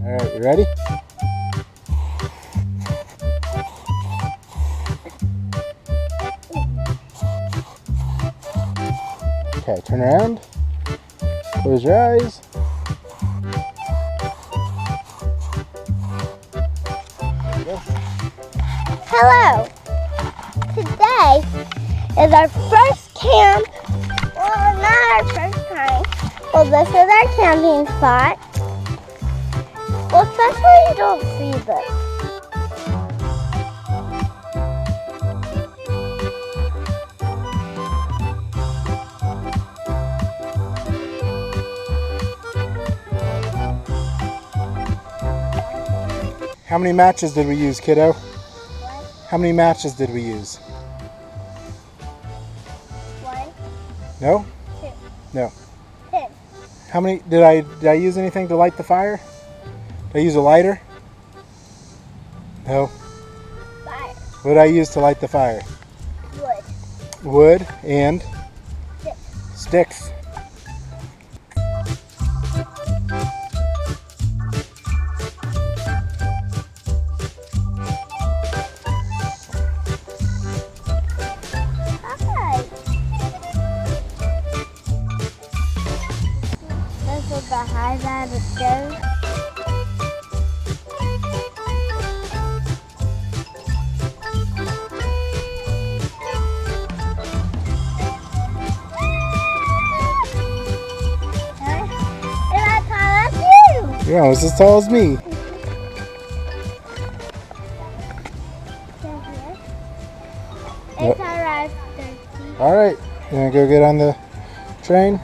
All right, you ready? Okay, turn around. Close your eyes. Hello. Today is our first camp. Well, not our first time. Well, this is our camping spot. Well, especially you don't see this. How many matches did we use, kiddo? What? How many matches did we use? 1, No? 2, No. 10. How many did I use anything to light the fire? Did I use a lighter? No. 5. What did I use to light the fire? Wood. Wood and 6. sticks. Hi. This is the high that it goes. You're almost as tall as me. It's arrived 30. All right, you gonna go get on the train?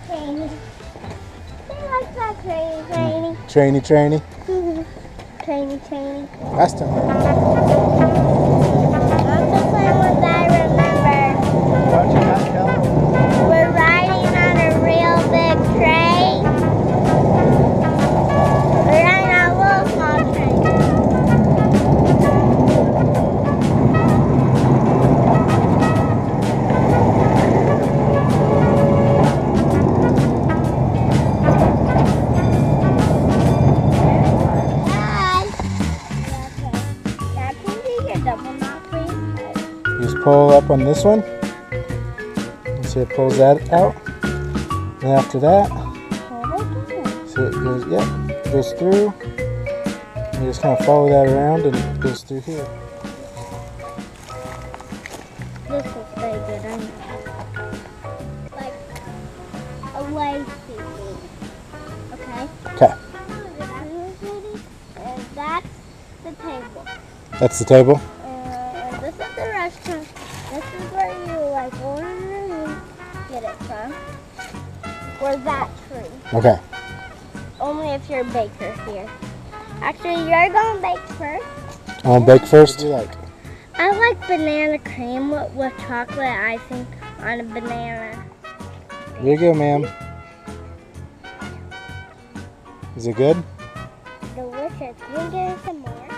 Trainy. They like that trainy. Trainy. Trainy. Last time. I'm just playing with that, remember? We're riding on a real big train. We're riding on a little small train. Dad, can you do your double knot, please? Just pull up on this one. See it pulls that out. And after that, so it goes, yep, goes through. You just kind of follow that around and it goes through here. This is very good, I know. Like a way seating. Okay? Okay, And that's the table. that's the table. And this is the restaurant. This is where you like order and get it from. Or that tree. Okay. Only if you're a baker here. Actually, you're going to bake first. I want to bake first. What do you like? I like banana cream with chocolate icing on a banana. Here you go, ma'am. Is it good? Delicious. You can get some more.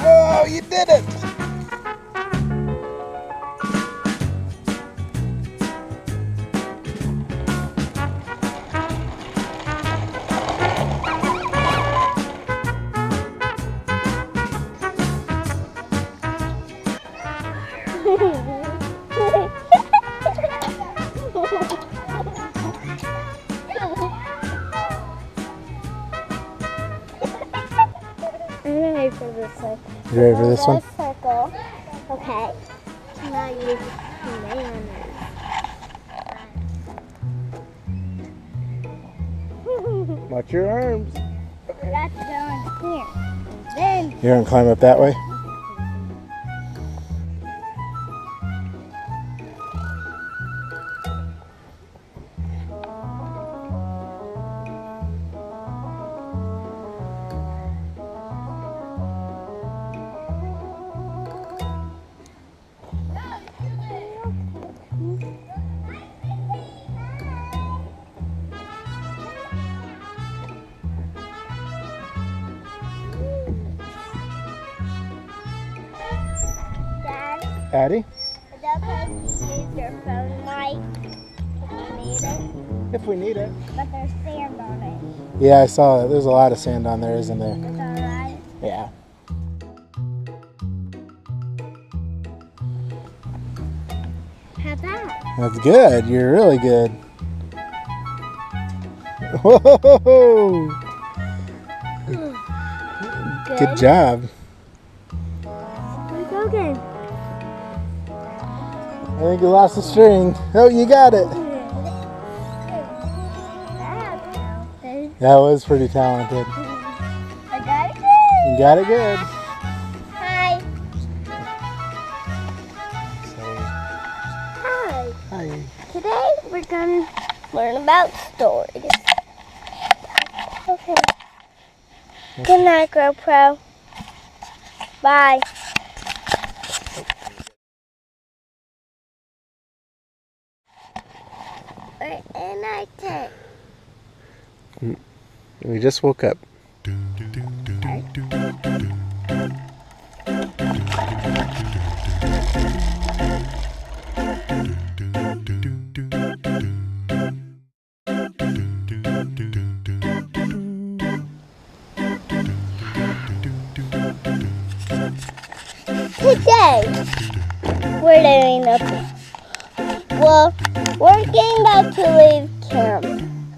Oh, you did it! I'm ready for this one. You ready for this one? Circle. Okay. Now you mayonnaise. Watch your arms. That's going here. And then You're gonna climb up that way? Dad, Addie? is that supposed to use your phone mic if you need it? If we need it. But there's sand on it. Yeah, I saw it. There's a lot of sand on there, isn't there? Is that right? Yeah. How's that? That's good. You're really good. Whoa! Good job. It's okay. I think you lost the string. Oh, you got it. That was pretty talented. I got it good. You got it good. Hi. So, Hi. hi. Today we're going to learn about stories. Okay. Good night, GoPro. Bye. We're in our tent. We just woke up. Today, we're doing a, well, we're getting about to leave camp,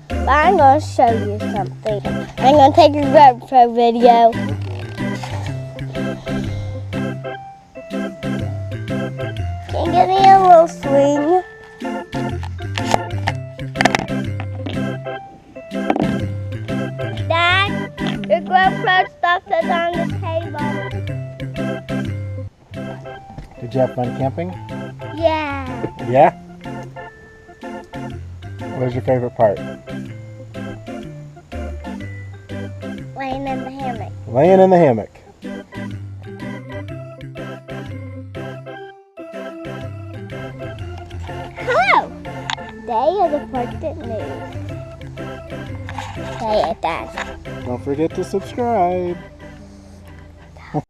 but I'm going to show you something. I'm going to take a GoPro video. Can you give me a little swing? Dad, your GoPro stuff is on the table. Did you have fun camping? Yeah. Yeah? What was your favorite part? Laying in the hammock. Laying in the hammock. Hello! Today is important news. Say it, Dad. Don't forget to subscribe.